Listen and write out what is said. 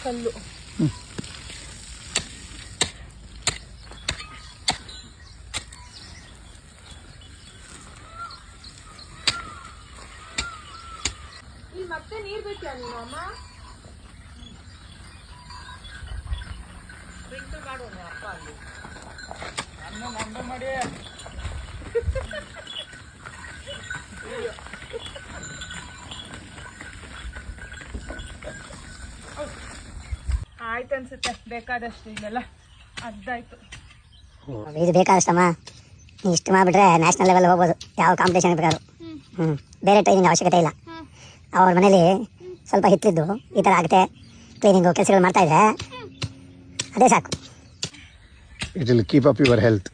ಕಲ್ಲು. ಇಲ್ಲಿ ಮತ್ತೆ ನೀರ್ ಬೇಕಿಲ್ಲ ನೀನು ಅಮ್ಮ? ಸ್ಪ್ರಿಂಕ್ಲರ್ ಮಾಡು ಅಪ್ಪ ಅಲ್ಲಿ. ನಂಬೆ ಮಾಡಿ. ಆಯ್ತು ಅನ್ಸುತ್ತೆ, ಬೇಕಾದಷ್ಟು ಇಲ್ಲೆಲ್ಲ ಅರ್ಧಾಯ್ತು. ಇದು ಬೇಕಾದಷ್ಟಮ್ಮ, ನೀ ಇಷ್ಟು ಮಾಡಿಬಿಟ್ರೆ ನ್ಯಾಷನಲ್ ಲೆವೆಲ್ ಹೋಗ್ಬೋದು, ಯಾವ ಕಾಂಪಿಟೇಷನ್ ಬೇಕಾದ್ರು. ಬೇರೆ ಟ್ರೈನಿಂಗ್ ಅವಶ್ಯಕತೆ ಇಲ್ಲ. ಅವ್ರ ಮನೇಲಿ ಸ್ವಲ್ಪ ಹಿತ್ತಲಿದ್ದು ಈ ಥರ ಆಗುತ್ತೆ, ಕ್ಲೀನಿಂಗು ಕೆಲಸಗಳು ಮಾಡ್ತಾಯಿದ್ರೆ ಅದೇ ಸಾಕು. It will keep up your health.